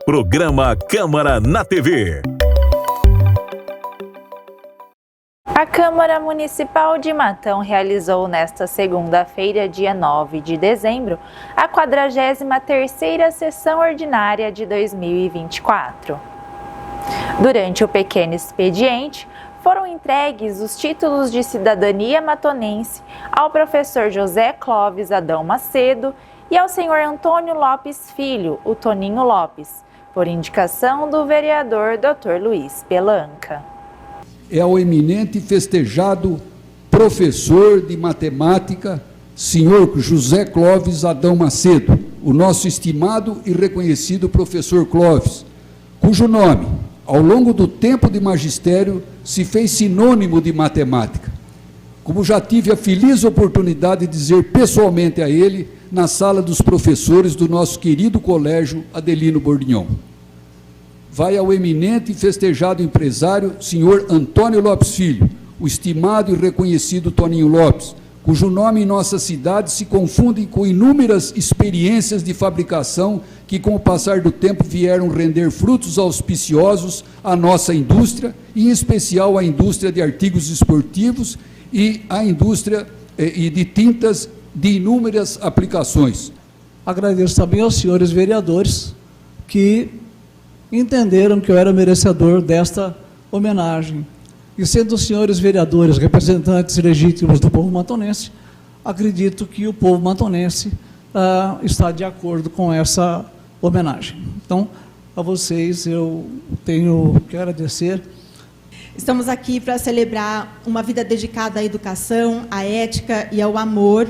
Programa Câmara na TV. A Câmara Municipal de Matão realizou nesta segunda-feira, dia 9 de dezembro, a 43ª sessão ordinária de 2024. Durante o pequeno expediente, foram entregues os títulos de cidadania matonense ao professor José Clóvis Adão Macedo e ao senhor Antônio Lopes Filho, o Toninho Lopes, por indicação do vereador Dr. Luiz Pelanca. É ao eminente e festejado professor de matemática, senhor José Clóvis Adão Macedo, o nosso estimado e reconhecido professor Clóvis, cujo nome, ao longo do tempo de magistério, se fez sinônimo de matemática. Como já tive a feliz oportunidade de dizer pessoalmente a ele, na sala dos professores do nosso querido colégio Adelino Bordignon. Vai ao eminente e festejado empresário, senhor Antônio Lopes Filho, o estimado e reconhecido Toninho Lopes, cujo nome em nossa cidade se confunde com inúmeras experiências de fabricação que, com o passar do tempo, vieram render frutos auspiciosos à nossa indústria, e em especial à indústria de artigos esportivos e à indústria de tintas de inúmeras aplicações. Agradeço também aos senhores vereadores que entenderam que eu era merecedor desta homenagem. E sendo os senhores vereadores representantes legítimos do povo matonense, acredito que o povo matonense está de acordo com essa homenagem. Então, a vocês eu tenho que agradecer. Estamos aqui para celebrar uma vida dedicada à educação, à ética e ao amor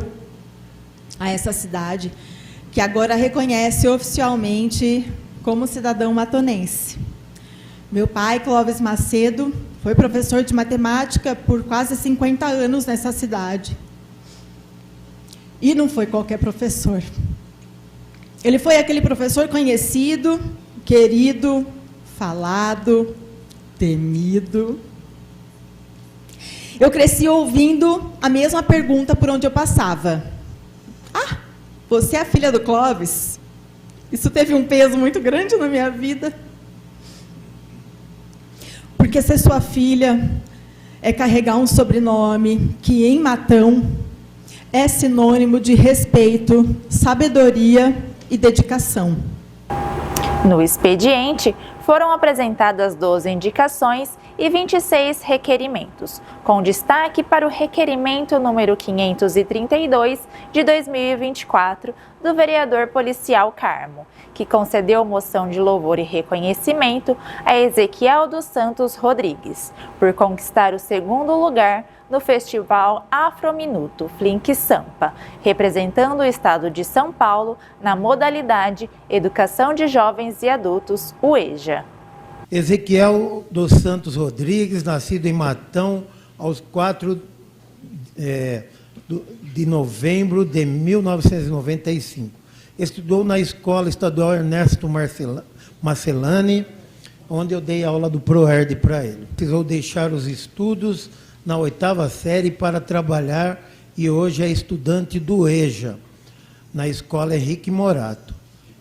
a essa cidade, que agora reconhece oficialmente como cidadão matonense. Meu pai, Clóvis Macedo, foi professor de matemática por quase 50 anos nessa cidade. E não foi qualquer professor. Ele foi aquele professor conhecido, querido, falado, temido. Eu cresci ouvindo a mesma pergunta por onde eu passava. Ah, você é a filha do Clóvis? Isso teve um peso muito grande na minha vida. Porque ser sua filha é carregar um sobrenome que, em Matão, é sinônimo de respeito, sabedoria e dedicação. No expediente, foram apresentadas 12 indicações e 26 requerimentos, com destaque para o requerimento número 532 de 2024 do vereador policial Carmo, que concedeu moção de louvor e reconhecimento a Ezequiel dos Santos Rodrigues, por conquistar o segundo lugar no Festival Afrominuto Flink Sampa, representando o estado de São Paulo na modalidade Educação de Jovens e Adultos, o EJA. Ezequiel dos Santos Rodrigues, nascido em Matão, aos 4 de novembro de 1995. Estudou na Escola Estadual Ernesto Marcelani, onde eu dei aula do ProErd para ele. Precisou deixar os estudos na 8ª série para trabalhar e hoje é estudante do EJA, na Escola Henrique Morato,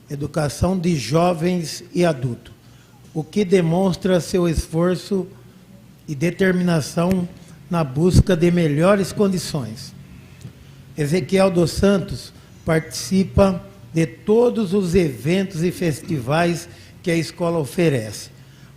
Educação de Jovens e Adultos, o que demonstra seu esforço e determinação na busca de melhores condições. Ezequiel dos Santos participa de todos os eventos e festivais que a escola oferece,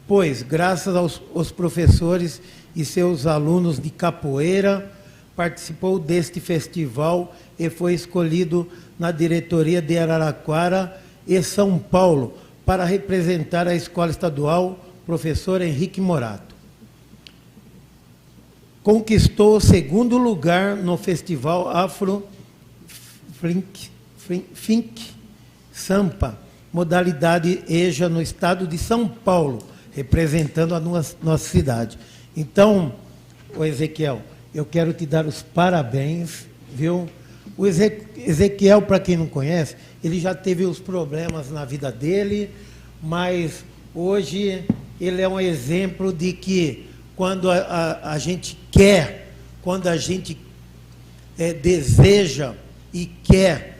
pois, graças aos professores e seus alunos de capoeira, participou deste festival e foi escolhido na diretoria de Araraquara e São Paulo para representar a escola estadual professor Henrique Morato. Conquistou o segundo lugar no Festival Afro Flink Sampa, modalidade EJA no estado de São Paulo, representando a nossa cidade. Então, Ezequiel, eu quero te dar os parabéns, viu? O Ezequiel, para quem não conhece, ele já teve os problemas na vida dele, mas hoje ele é um exemplo de que quando a gente quer, quando a gente deseja e quer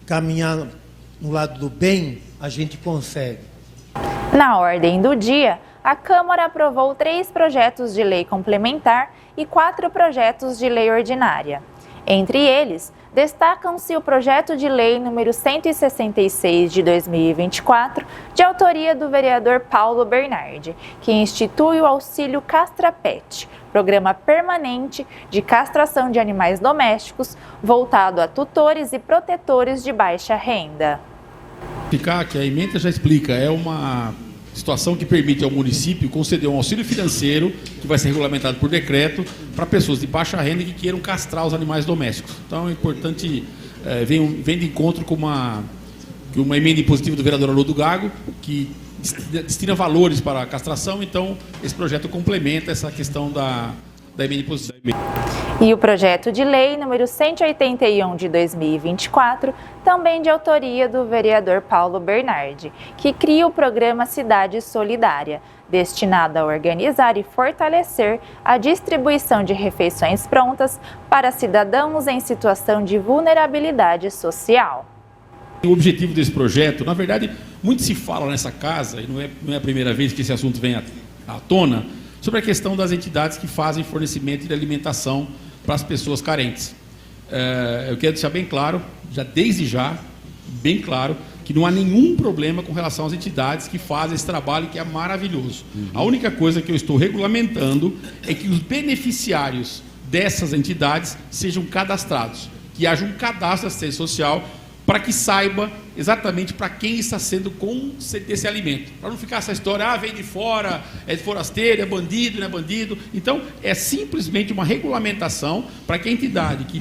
caminhar no lado do bem, a gente consegue. Na ordem do dia, a Câmara aprovou 3 projetos de lei complementar e 4 projetos de lei ordinária. Entre eles, destacam-se o projeto de lei número 166 de 2024, de autoria do vereador Paulo Bernardi, que institui o auxílio Castra-Pet, programa permanente de castração de animais domésticos voltado a tutores e protetores de baixa renda. Que a emenda já explica, é uma situação que permite ao município conceder um auxílio financeiro, que vai ser regulamentado por decreto, para pessoas de baixa renda que queiram castrar os animais domésticos. Então é importante, vem de encontro com uma emenda impositiva do vereador Haroldo Gago, que destina valores para a castração, então esse projeto complementa essa questão da emenda impositiva. E o projeto de lei número 181 de 2024, também de autoria do vereador Paulo Bernardi, que cria o programa Cidade Solidária, destinado a organizar e fortalecer a distribuição de refeições prontas para cidadãos em situação de vulnerabilidade social. O objetivo desse projeto, na verdade, muito se fala nessa casa, e não é a primeira vez que esse assunto vem à tona, sobre a questão das entidades que fazem fornecimento de alimentação para as pessoas carentes. Eu quero deixar bem claro, desde já, bem claro, que não há nenhum problema com relação às entidades que fazem esse trabalho, que é maravilhoso. A única coisa que eu estou regulamentando é que os beneficiários dessas entidades sejam cadastrados, que haja um cadastro da assistência social para que saiba exatamente para quem está sendo concedido esse alimento. Para não ficar essa história, vem de fora, é de forasteiro, é bandido, não é bandido. Então, é simplesmente uma regulamentação para que a entidade que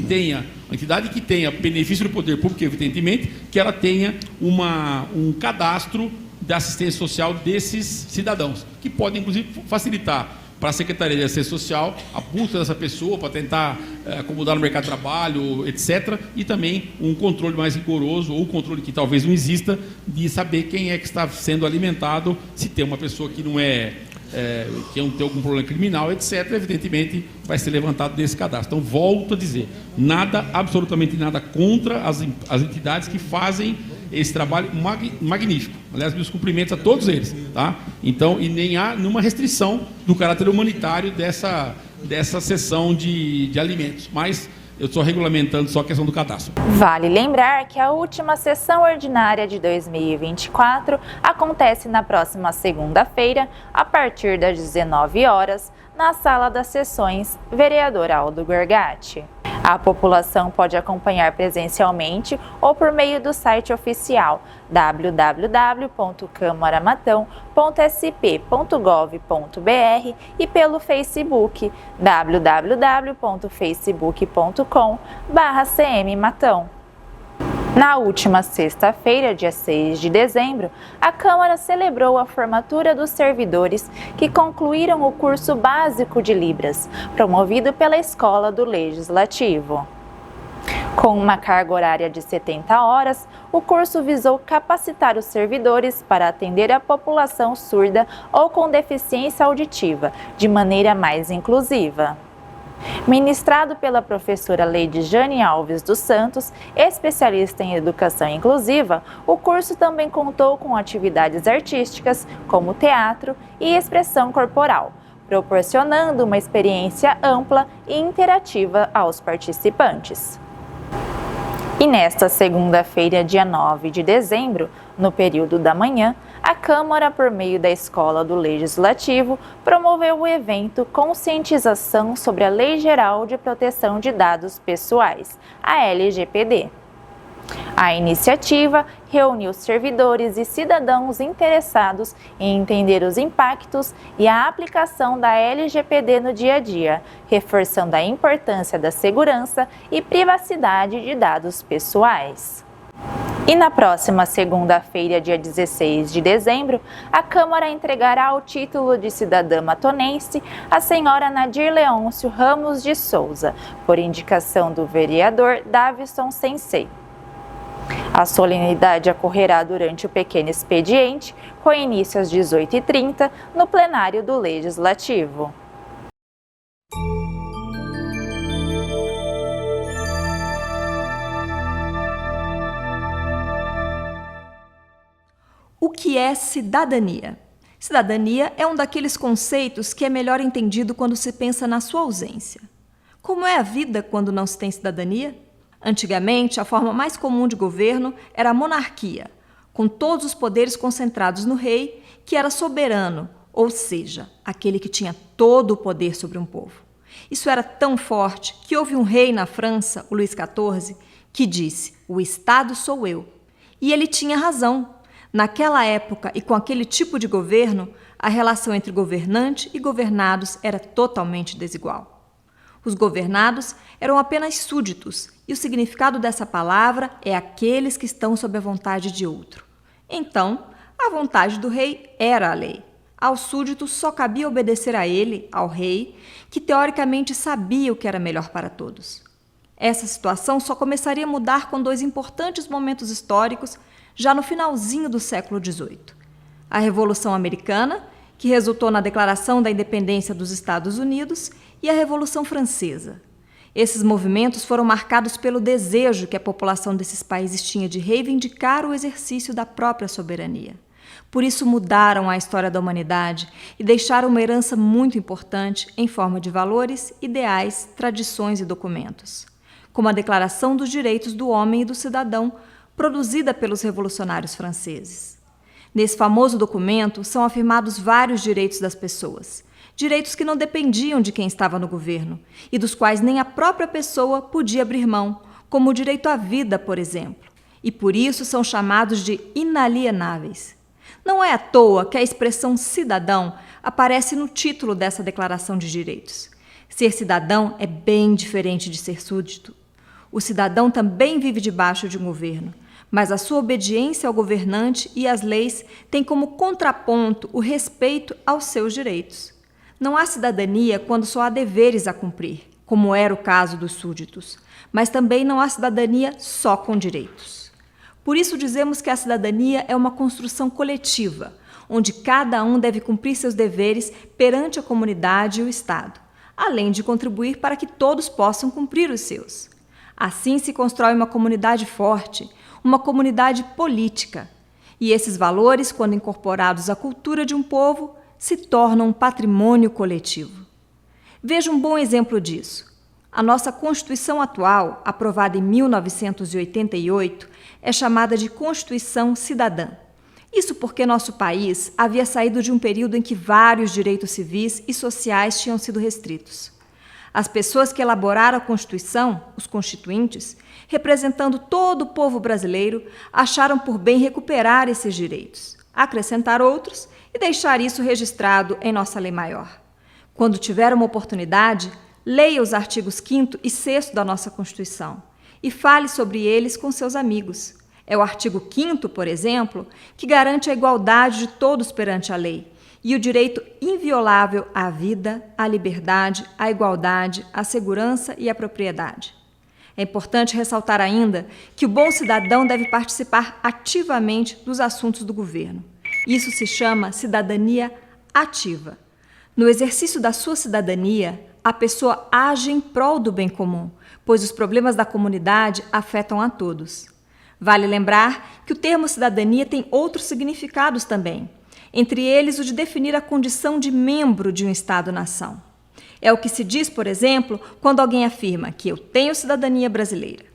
tenha benefício do poder público, evidentemente, que ela tenha um cadastro da assistência social desses cidadãos, que pode, inclusive, facilitar para a Secretaria de Assistência Social a busca dessa pessoa para tentar acomodar no mercado de trabalho, etc. E também um controle mais rigoroso, ou um controle que talvez não exista, de saber quem é que está sendo alimentado, se tem uma pessoa que não que não tem algum problema criminal, etc., evidentemente vai ser levantado desse cadastro. Então, volto a dizer, absolutamente nada contra as entidades que fazem esse trabalho magnífico. Aliás, meus cumprimentos a todos eles, tá? Então, e nem há nenhuma restrição do caráter humanitário dessa sessão de alimentos, mas eu estou regulamentando só a questão do cadastro. Vale lembrar que a última sessão ordinária de 2024 acontece na próxima segunda-feira, a partir das 19 horas, na Sala das Sessões Vereador Aldo Gorgatti. A população pode acompanhar presencialmente ou por meio do site oficial www.câmaramatão.sp.gov.br e pelo Facebook www.facebook.com/cmmatão. Na última sexta-feira, dia 6 de dezembro, a Câmara celebrou a formatura dos servidores que concluíram o curso básico de Libras, promovido pela Escola do Legislativo. Com uma carga horária de 70 horas, o curso visou capacitar os servidores para atender a população surda ou com deficiência auditiva, de maneira mais inclusiva. Ministrado pela professora Leidjane Alves dos Santos, especialista em educação inclusiva, o curso também contou com atividades artísticas, como teatro e expressão corporal, proporcionando uma experiência ampla e interativa aos participantes. E nesta segunda-feira, dia 9 de dezembro, no período da manhã, a Câmara, por meio da Escola do Legislativo, promoveu o evento Conscientização sobre a Lei Geral de Proteção de Dados Pessoais, a LGPD. A iniciativa reuniu servidores e cidadãos interessados em entender os impactos e a aplicação da LGPD no dia a dia, reforçando a importância da segurança e privacidade de dados pessoais. E na próxima segunda-feira, dia 16 de dezembro, a Câmara entregará o título de cidadã matonense à senhora Nadir Leôncio Ramos de Souza, por indicação do vereador Davison Sensei. A solenidade ocorrerá durante o pequeno expediente, com início às 18h30, no plenário do Legislativo. O que é cidadania? Cidadania é um daqueles conceitos que é melhor entendido quando se pensa na sua ausência. Como é a vida quando não se tem cidadania? Antigamente, a forma mais comum de governo era a monarquia, com todos os poderes concentrados no rei, que era soberano, ou seja, aquele que tinha todo o poder sobre um povo. Isso era tão forte que houve um rei na França, o Luís XIV, que disse: "O Estado sou eu". E ele tinha razão. Naquela época e com aquele tipo de governo, a relação entre governante e governados era totalmente desigual. Os governados eram apenas súditos, e o significado dessa palavra é aqueles que estão sob a vontade de outro. Então, a vontade do rei era a lei. Aos súditos só cabia obedecer a ele, ao rei, que teoricamente sabia o que era melhor para todos. Essa situação só começaria a mudar com dois importantes momentos históricos já no finalzinho do século XVIII. A Revolução Americana, que resultou na Declaração da Independência dos Estados Unidos, e a Revolução Francesa. Esses movimentos foram marcados pelo desejo que a população desses países tinha de reivindicar o exercício da própria soberania. Por isso mudaram a história da humanidade e deixaram uma herança muito importante em forma de valores, ideais, tradições e documentos, como a Declaração dos Direitos do Homem e do Cidadão, produzida pelos revolucionários franceses. Nesse famoso documento são afirmados vários direitos das pessoas, direitos que não dependiam de quem estava no governo e dos quais nem a própria pessoa podia abrir mão, como o direito à vida, por exemplo, e por isso são chamados de inalienáveis. Não é à toa que a expressão cidadão aparece no título dessa Declaração de Direitos. Ser cidadão é bem diferente de ser súdito. O cidadão também vive debaixo de um governo, mas a sua obediência ao governante e às leis tem como contraponto o respeito aos seus direitos. Não há cidadania quando só há deveres a cumprir, como era o caso dos súditos, mas também não há cidadania só com direitos. Por isso dizemos que a cidadania é uma construção coletiva, onde cada um deve cumprir seus deveres perante a comunidade e o Estado, além de contribuir para que todos possam cumprir os seus. Assim se constrói uma comunidade forte, uma comunidade política. E esses valores, quando incorporados à cultura de um povo, se tornam um patrimônio coletivo. Veja um bom exemplo disso. A nossa Constituição atual, aprovada em 1988, é chamada de Constituição Cidadã. Isso porque nosso país havia saído de um período em que vários direitos civis e sociais tinham sido restritos. As pessoas que elaboraram a Constituição, os constituintes, representando todo o povo brasileiro, acharam por bem recuperar esses direitos, acrescentar outros e deixar isso registrado em nossa lei maior. Quando tiver uma oportunidade, leia os artigos 5º e 6º da nossa Constituição e fale sobre eles com seus amigos. É o artigo 5º, por exemplo, que garante a igualdade de todos perante a lei e o direito inviolável à vida, à liberdade, à igualdade, à segurança e à propriedade. É importante ressaltar ainda que o bom cidadão deve participar ativamente dos assuntos do governo. Isso se chama cidadania ativa. No exercício da sua cidadania, a pessoa age em prol do bem comum, pois os problemas da comunidade afetam a todos. Vale lembrar que o termo cidadania tem outros significados também, entre eles o de definir a condição de membro de um Estado-nação. É o que se diz, por exemplo, quando alguém afirma que eu tenho cidadania brasileira.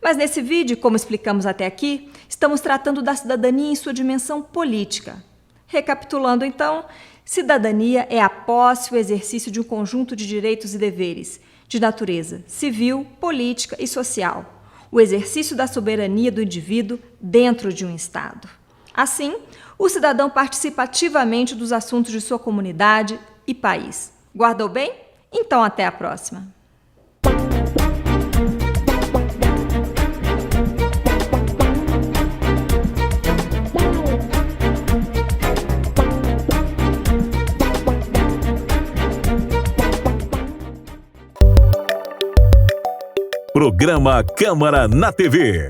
Mas nesse vídeo, como explicamos até aqui, estamos tratando da cidadania em sua dimensão política. Recapitulando então, cidadania é a posse ou exercício de um conjunto de direitos e deveres, de natureza civil, política e social, o exercício da soberania do indivíduo dentro de um Estado. Assim, o cidadão participa ativamente dos assuntos de sua comunidade e país. Guardou bem? Então até a próxima! Programa Câmara na TV.